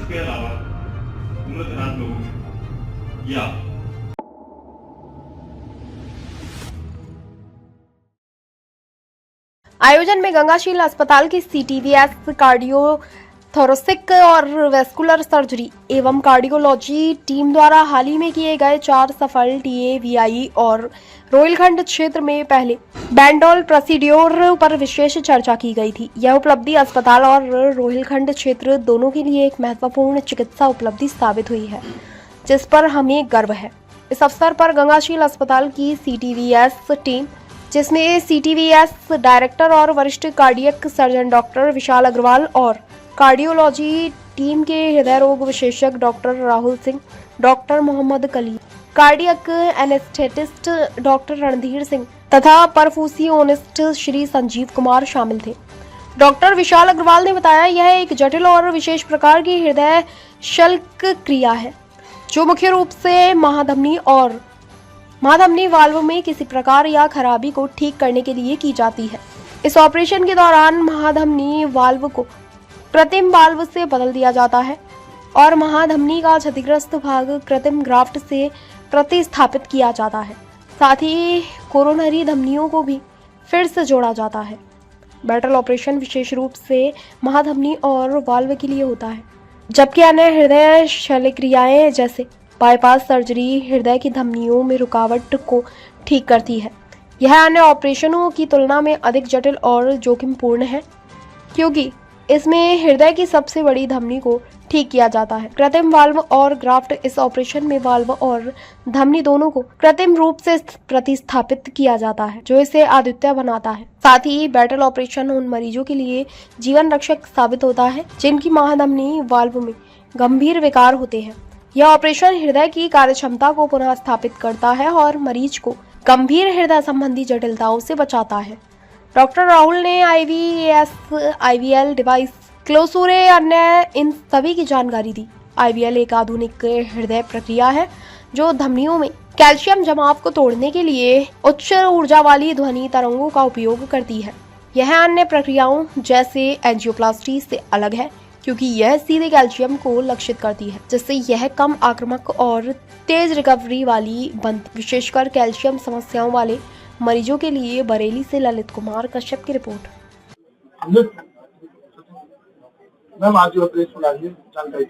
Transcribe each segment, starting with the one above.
इसके अलावा उम्रदराज लोगों में या आयोजन में गंगाशील अस्पताल की CTVS कार्डियो थोरेसिक और वेस्कुलर सर्जरी एवं कार्डियोलॉजी टीम द्वारा हाल ही में किए गए 4 सफल TAVI और रोहिलखंड क्षेत्र में पहले बैंडोल प्रोसीड्योर पर विशेष चर्चा की गई थी। यह उपलब्धि अस्पताल और रोहिलखंड क्षेत्र दोनों के लिए एक महत्वपूर्ण चिकित्सा उपलब्धि साबित हुई है, जिस पर हमें गर्व है। इस अवसर पर गंगाशील अस्पताल की CTVS टीम, जिसमें CTVS डायरेक्टर और वरिष्ठ cardiac surgeon doctor Vishal Agarwal और कार्डियोलॉजी टीम के हृदय रोग विशेषज्ञ doctor Rahul Singh, doctor Mohammad Kaleem, cardiac anaesthetist doctor Randhir Singh तथा परफ्यूसियोनिस्ट श्री संजीव कुमार शामिल थे। डॉक्टर विशाल अग्रवाल ने बताया, यह एक जटिल और विशेष प्रकार की हृदय शल्क क्रिया है जो मुख्य रूप से महाधमनी और महाधमनी वाल्व में किसी प्रकार या खराबी को ठीक करने के लिए की जाती है। इस ऑपरेशन के दौरान महाधमनी वाल्व को कृत्रिम वाल्व से बदल दिया जाता है और महाधमनी का क्षतिग्रस्त भाग कृत्रिम ग्राफ्ट से प्रतिस्थापित किया जाता है। साथ ही कोरोनरी धमनियों को भी फिर से जोड़ा जाता है। बैटल ऑपरेशन विशेष रूप से महाधमनी और वाल्व के लिए होता है, जबकि अन्य हृदय शल्यक्रियाएं जैसे बाईपास सर्जरी हृदय की धमनियों में रुकावट को ठीक करती है। यह अन्य ऑपरेशनों की तुलना में अधिक जटिल और जोखिमपूर्ण है, क्योंकि इसमें हृदय की सबसे बड़ी धमनी को ठीक किया जाता है। कृत्रिम वाल्व और ग्राफ्ट, इस ऑपरेशन में वाल्व और धमनी दोनों को कृत्रिम रूप से प्रतिस्थापित किया जाता है, जो इसे अद्वितीय बनाता है। साथ ही बैटल ऑपरेशन उन मरीजों के लिए जीवन रक्षक साबित होता है जिनकी महाधमनी वाल्व में गंभीर विकार होते हैं। यह ऑपरेशन हृदय की कार्यक्षमता को पुनः स्थापित करता है और मरीज को गंभीर हृदय संबंधी जटिलताओं से बचाता है। डॉक्टर राहुल ने IVS, IVL डिवाइस, क्लोसूरे अन्य इन सभी की जानकारी दी। IVL एक आधुनिक हृदय प्रक्रिया है जो धमनियों में कैल्शियम जमाव को तोड़ने के लिए उच्च ऊर्जा वाली ध्वनि तरंगों का उपयोग करती है। यह अन्य प्रक्रियाओं जैसे एंजियोप्लास्टी से अलग है, क्योंकि यह सीधे कैल्शियम को लक्षित करती है, जिससे यह कम आक्रामक और तेज रिकवरी वाली बनती। विशेषकर कैल्शियम समस्याओं वाले मरीजों के लिए। बरेली से ललित कुमार कश्यप की रिपोर्ट। मैम आज ऑपरेशन आइए जानकारी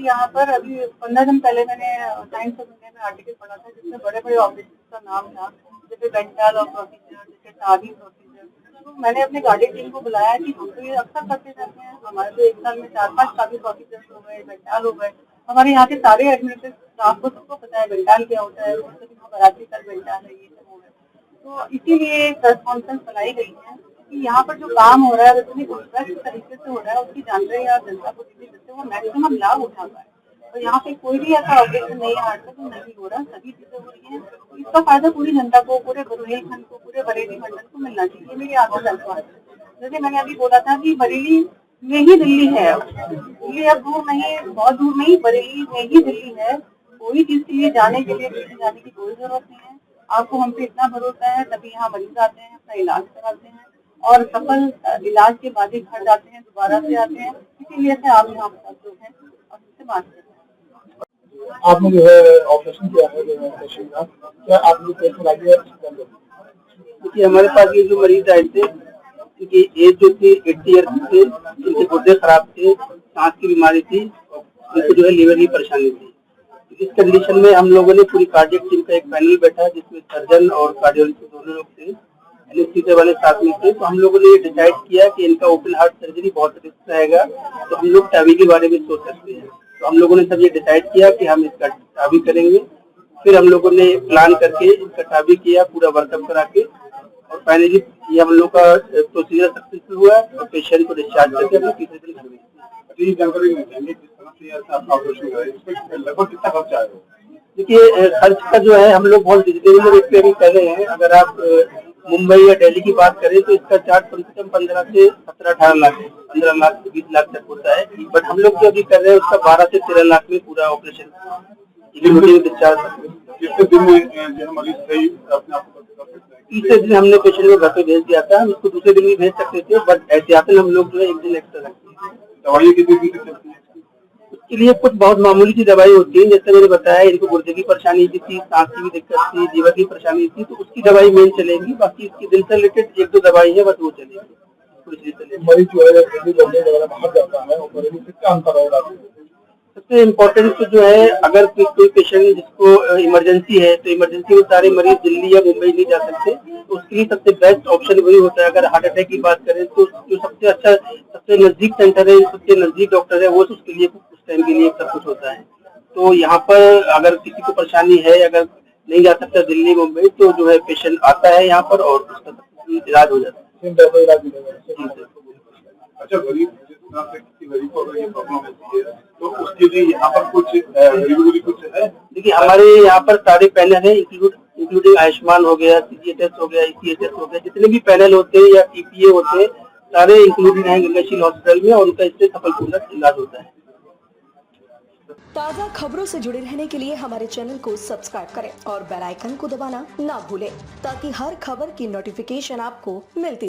यहाँ पर अभी 15 दिन पहले मैंने टाइम्स ऑफ इंडिया में आर्टिकल पढ़ा था जिसमें बड़े बड़े ऑपरेशन का नाम था, जैसे बेंटाल और प्रोसीजर, जैसे टावी प्रोसीजर। तो मैंने अपने गाड़ी टीम को बुलाया कि हम तो ये अक्सर करते रहते हैं, हमारे तो एक साल में 4-5 टावी प्रोसीजर हो गए, बेंटाल हो गए। हमारे यहाँ के सारे एडमिनिस्ट्रेटिव स्टाफ को सबको पता है बेंटाल क्या होता है, बराती तक बेंटाल है, ये सब हो गया। तो इसीलिए प्रेस कॉन्फ्रेंस बुलाई गई है कि यहाँ पर जो काम हो रहा है इतनी उत्कृष्ट तरीके से हो रहा है, उसकी जानकारी आप जनता को दीजिए जिससे वो मैक्सिमम लाभ उठा पाए। तो यहाँ पे कोई भी ऐसा ऑपरेशन नहीं है आज तक नहीं हो रहा, सभी चीजें हो रही हैं। तो इसका फायदा पूरी जनता को, पूरे बुंदेलखंड को, पूरे बरेली मंडल को मिलना चाहिए। मेरी आगे दरख्वास्त है। जैसे मैंने अभी बोला था कि बरेली में ही दिल्ली है, दिल्ली अब दूर नहीं, बहुत दूर नहीं, बरेली में ही दिल्ली है। कोई चीज के लिए जाने के लिए जाने की कोई जरूरत नहीं है। आपको हम पे इतना भरोसा है, तभी यहाँ मरीज आते हैं, अपना इलाज कराते हैं और सफल इलाज के बाद ही घर जाते हैं, दोबारा से आते हैं। इसीलिए से आप यहाँ पर लोग हैं और उससे बात करते हैं। आपने जो है ऑपरेशन किया है क्या आपने कैसे लगा? देखिए हमारे पास ये जो मरीज आए थे, क्योंकि एज जो थी 80 ईयर्स थे, इनके गुर्दे खराब थे, सांस की बीमारी थी, इनको जो है लीवर की परेशानी थी। इस कंडीशन में हम लोगों ने पूरी कार्डियक टीम का एक पैनल बैठा जिसमें सर्जन और कार्डियोलॉजिस्ट दोनों लोग थे, एनेस्थीसिया वाले साथ में थे। तो हम लोगों ने ये डिसाइड किया कि इनका ओपन हार्ट सर्जरी बहुत रिस्क रहेगा, तो हम लोग टावी के बारे में सोच सकते हैं। तो हम लोगों ने सब ये डिसाइड किया कि हम इसका टावी करेंगे। फिर हम लोगों ने प्लान करके इसका टावी किया, पूरा वर्कअप करा के, और फाइनली ये हम लोग का प्रोसीजर सक्सेसफुल हुआ और पेशेंट को डिस्चार्ज करके अपने तीसरे दिन घर में। जानकारी लगभग कितना खर्चा आएगा? देखिए खर्च का जो है हम लोग बहुत डिजिटल रेट पे अभी पहले हैं। अगर आप मुंबई या दिल्ली की बात करें तो इसका चार्ज कम से कम 15 से 17-18 लाख, 15 लाख से 20 लाख तक होता है। बट हम लोग जो अभी कर रहे हैं उसका 12 से 13 लाख में पूरा ऑपरेशन डिस्चार्ज। कितने दिन में मरीज सही अपने आप तीसरे दिन हमने पेशेंट को घर पे भेज दिया था। हम इसको दूसरे दिन भी भेज सकते थे, बट एहतियातन हम लोग जो है एक दिन एक्स्ट्रा रखते हैं। दवाई कितनी इसके लिए कुछ बहुत मामूली सी दवाई होती है, जैसे मैंने बताया इनको गुर्दे की परेशानी भी थी, सांस की भी दिक्कत थी, लीवर की परेशानी थी, तो उसकी दवाई मेन चलेगी। बाकी इसकी दिल से रिलेटेड 1-2 दवाई है, बस वो चलेगी। मरीज जो है जल्दी जल्दी वगैरह बाहर जाता है और मरीज से क्या अंतर होगा? सबसे इम्पोर्टेंट तो जो है, अगर कोई पेशेंट जिसको इमरजेंसी है, तो इमरजेंसी में सारे मरीज दिल्ली या मुंबई नहीं जा सकते, तो उसके लिए सबसे बेस्ट ऑप्शन वही होता है। अगर हार्ट अटैक की बात करें तो जो सबसे अच्छा, सबसे नजदीक सेंटर है, सबसे नजदीक डॉक्टर है, वो उसके लिए उस टाइम के लिए सब कुछ होता है। तो यहाँ पर अगर किसी को परेशानी है, अगर नहीं जा सकता दिल्ली मुंबई, तो जो है पेशेंट आता है यहाँ पर और उसका इलाज हो जाता है। अच्छा, गरीब जितना से किसी गरीब को अगर ये प्रॉब्लम होती है तो उसके लिए यहाँ पर कुछ कुछ है? देखिए, हमारे यहाँ पर सारे पैनल है, इंक्लूडिंग आयुष्मान हो गया, CGHS हो गया, ECHS हो गया, जितने भी पैनल होते हैं या TPA होते हैं, सारे इंक्लूडेड हैं गंगाशील हॉस्पिटल में, और उनका इससे सफलपूर्वक इलाज होता है। ताज़ा खबरों से जुड़े रहने के लिए हमारे चैनल को सब्सक्राइब करें और बेल आइकन को दबाना ना भूलें, ताकि हर खबर की नोटिफिकेशन आपको मिलती